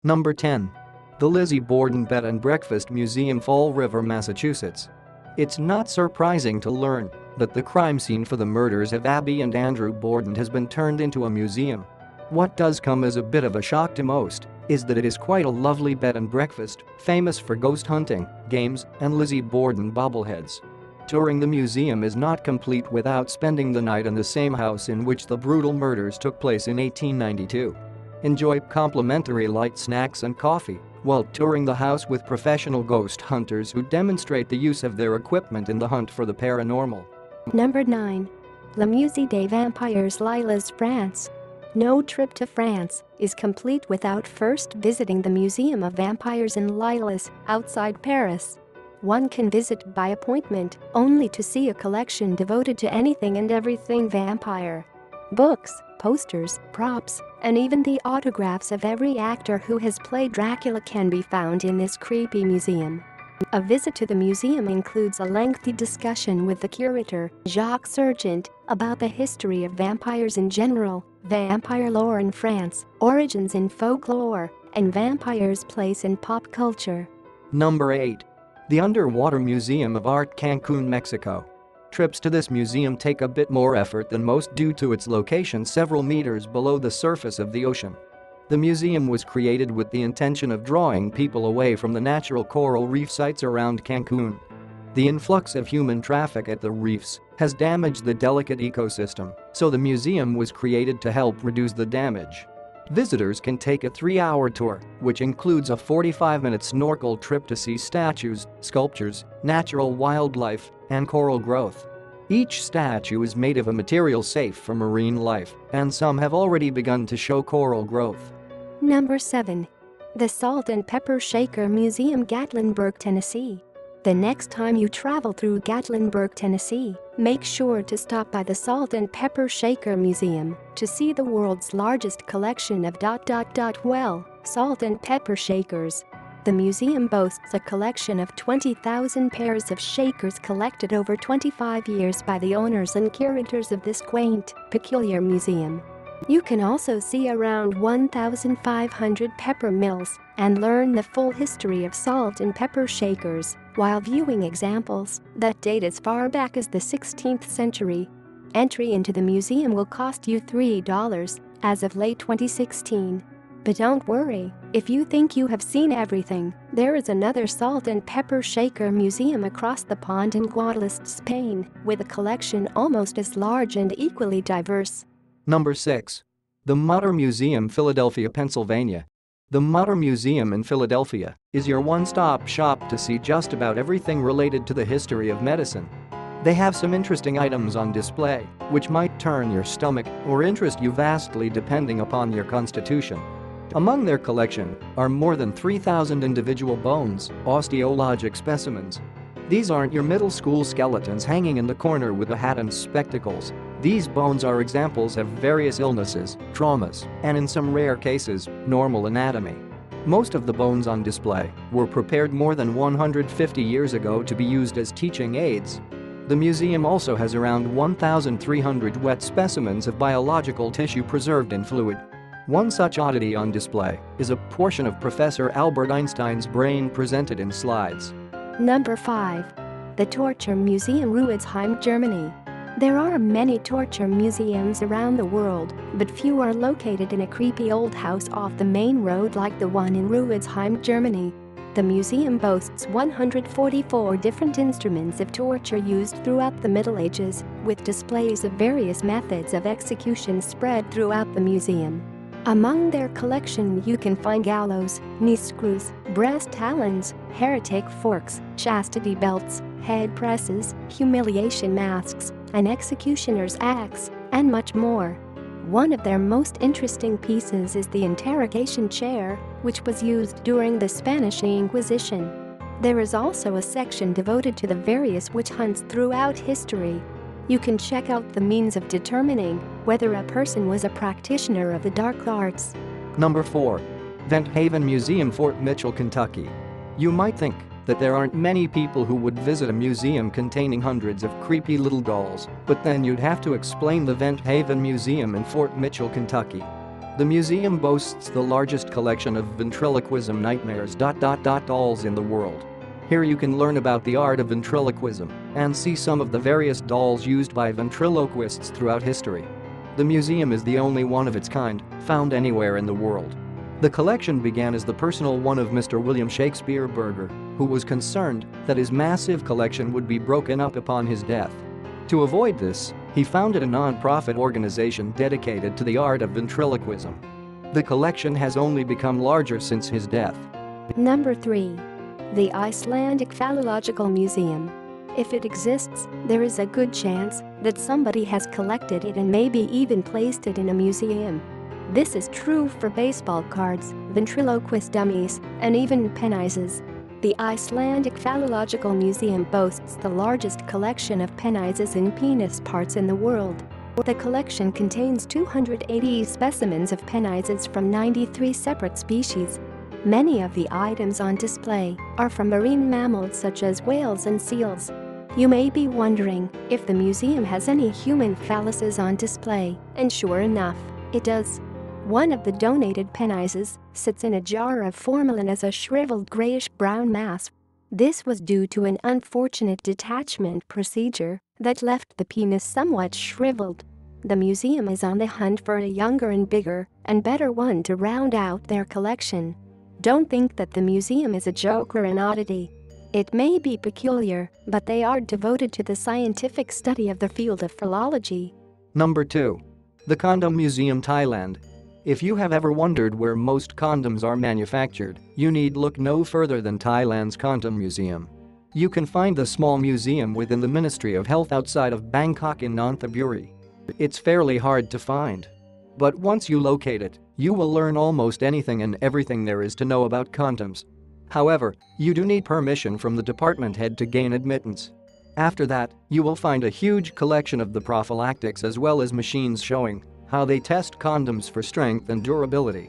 Number 10. The Lizzie Borden Bed and Breakfast Museum, Fall River, Massachusetts. It's not surprising to learn that the crime scene for the murders of Abby and Andrew Borden has been turned into a museum. What does come as a bit of a shock to most is that it is quite a lovely bed and breakfast, famous for ghost hunting, games, and Lizzie Borden bobbleheads. Touring the museum is not complete without spending the night in the same house in which the brutal murders took place in 1892. Enjoy complimentary light snacks and coffee while touring the house with professional ghost hunters who demonstrate the use of their equipment in the hunt for the paranormal. Number 9. Lemieux Vampires, Lilles, France. No trip to France is complete without first visiting the Museum of Vampires in Lilles, outside Paris. One can visit by appointment only to see a collection devoted to anything and everything vampire. Books, posters, props, and even the autographs of every actor who has played Dracula can be found in this creepy museum. A visit to the museum includes a lengthy discussion with the curator, Jacques Sergent, about the history of vampires in general, vampire lore in France, origins in folklore, and vampires' place in pop culture. Number 8. The Underwater Museum of Art, Cancun, Mexico. Trips to this museum take a bit more effort than most due to its location several meters below the surface of the ocean. The museum was created with the intention of drawing people away from the natural coral reef sites around Cancun. The influx of human traffic at the reefs has damaged the delicate ecosystem, so the museum was created to help reduce the damage. Visitors can take a 3-hour tour, which includes a 45-minute snorkel trip to see statues, sculptures, natural wildlife, and coral growth. Each statue is made of a material safe for marine life, and some have already begun to show coral growth. Number 7. The Salt and Pepper Shaker Museum, Gatlinburg, Tennessee. The next time you travel through Gatlinburg, Tennessee, make sure to stop by the Salt and Pepper Shaker Museum to see the world's largest collection of salt and pepper shakers. The museum boasts a collection of 20,000 pairs of shakers collected over 25 years by the owners and curators of this quaint, peculiar museum. You can also see around 1,500 pepper mills and learn the full history of salt and pepper shakers while viewing examples that date as far back as the 16th century. Entry into the museum will cost you $3 as of late 2016. But don't worry, if you think you have seen everything, there is another salt and pepper shaker museum across the pond in Guadalest, Spain, with a collection almost as large and equally diverse. Number 6. The Mutter Museum, Philadelphia, Pennsylvania. The Mutter Museum in Philadelphia is your one-stop shop to see just about everything related to the history of medicine. They have some interesting items on display, which might turn your stomach or interest you vastly depending upon your constitution. Among their collection are more than 3,000 individual bones, osteologic specimens. These aren't your middle school skeletons hanging in the corner with a hat and spectacles. These bones are examples of various illnesses, traumas, and in some rare cases, normal anatomy. Most of the bones on display were prepared more than 150 years ago to be used as teaching aids. The museum also has around 1,300 wet specimens of biological tissue preserved in fluid. One such oddity on display is a portion of Professor Albert Einstein's brain presented in slides. Number 5. The Torture Museum, Ruidsheim, Germany. There are many torture museums around the world, but few are located in a creepy old house off the main road like the one in Ruidsheim, Germany. The museum boasts 144 different instruments of torture used throughout the Middle Ages, with displays of various methods of execution spread throughout the museum. Among their collection you can find gallows, knee screws, breast talons, heretic forks, chastity belts, head presses, humiliation masks, an executioner's axe, and much more. One of their most interesting pieces is the interrogation chair, which was used during the Spanish Inquisition. There is also a section devoted to the various witch hunts throughout history. You can check out the means of determining whether a person was a practitioner of the dark arts. Number 4. Vent Haven Museum, Fort Mitchell, Kentucky. You might think that there aren't many people who would visit a museum containing hundreds of creepy little dolls, but then you'd have to explain the Vent Haven Museum in Fort Mitchell, Kentucky. The museum boasts the largest collection of ventriloquism nightmares. Dolls in the world. Here you can learn about the art of ventriloquism and see some of the various dolls used by ventriloquists throughout history. The museum is the only one of its kind found anywhere in the world. The collection began as the personal one of Mr. William Shakespeare Burger, who was concerned that his massive collection would be broken up upon his death. To avoid this, he founded a non-profit organization dedicated to the art of ventriloquism. The collection has only become larger since his death. Number 3. The Icelandic Phallological Museum. If it exists, there is a good chance that somebody has collected it and maybe even placed it in a museum. This is true for baseball cards, ventriloquist dummies, and even penises. The Icelandic Phallological Museum boasts the largest collection of penises and penis parts in the world. The collection contains 280 specimens of penises from 93 separate species. Many of the items on display are from marine mammals such as whales and seals. You may be wondering if the museum has any human phalluses on display, and sure enough, it does. One of the donated penises sits in a jar of formalin as a shriveled grayish-brown mass. This was due to an unfortunate detachment procedure that left the penis somewhat shriveled. The museum is on the hunt for a younger and bigger and better one to round out their collection. Don't think that the museum is a joke or an oddity. It may be peculiar, but they are devoted to the scientific study of the field of phallology. Number 2. The Condom Museum, Thailand. If you have ever wondered where most condoms are manufactured, you need look no further than Thailand's Condom Museum. You can find the small museum within the Ministry of Health outside of Bangkok in Nonthaburi. It's fairly hard to find. But once you locate it, you will learn almost anything and everything there is to know about condoms. However, you do need permission from the department head to gain admittance. After that, you will find a huge collection of the prophylactics as well as machines showing how they test condoms for strength and durability.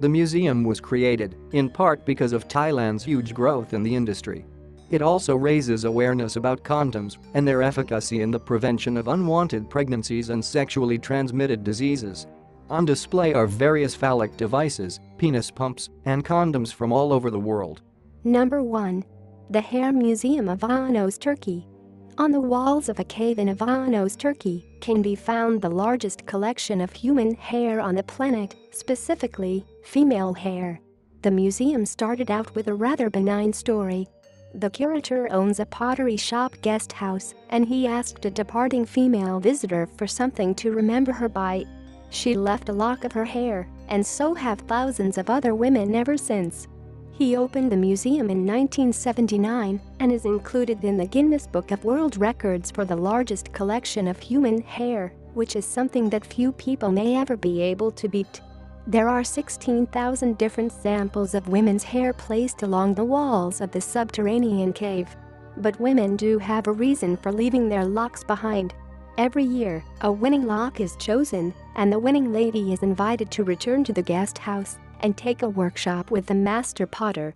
The museum was created, in part because of Thailand's huge growth in the industry. It also raises awareness about condoms and their efficacy in the prevention of unwanted pregnancies and sexually transmitted diseases. On display are various phallic devices, penis pumps, and condoms from all over the world. Number 1. The Hair Museum of Avanos, Turkey. On the walls of a cave in Avanos, Turkey, can be found the largest collection of human hair on the planet, specifically, female hair. The museum started out with a rather benign story. The curator owns a pottery shop guest house, and he asked a departing female visitor for something to remember her by. She left a lock of her hair, and so have thousands of other women ever since. He opened the museum in 1979 and is included in the Guinness Book of World Records for the largest collection of human hair, which is something that few people may ever be able to beat. There are 16,000 different samples of women's hair placed along the walls of the subterranean cave. But women do have a reason for leaving their locks behind. Every year, a winning lock is chosen, and the winning lady is invited to return to the guest house and take a workshop with the master potter.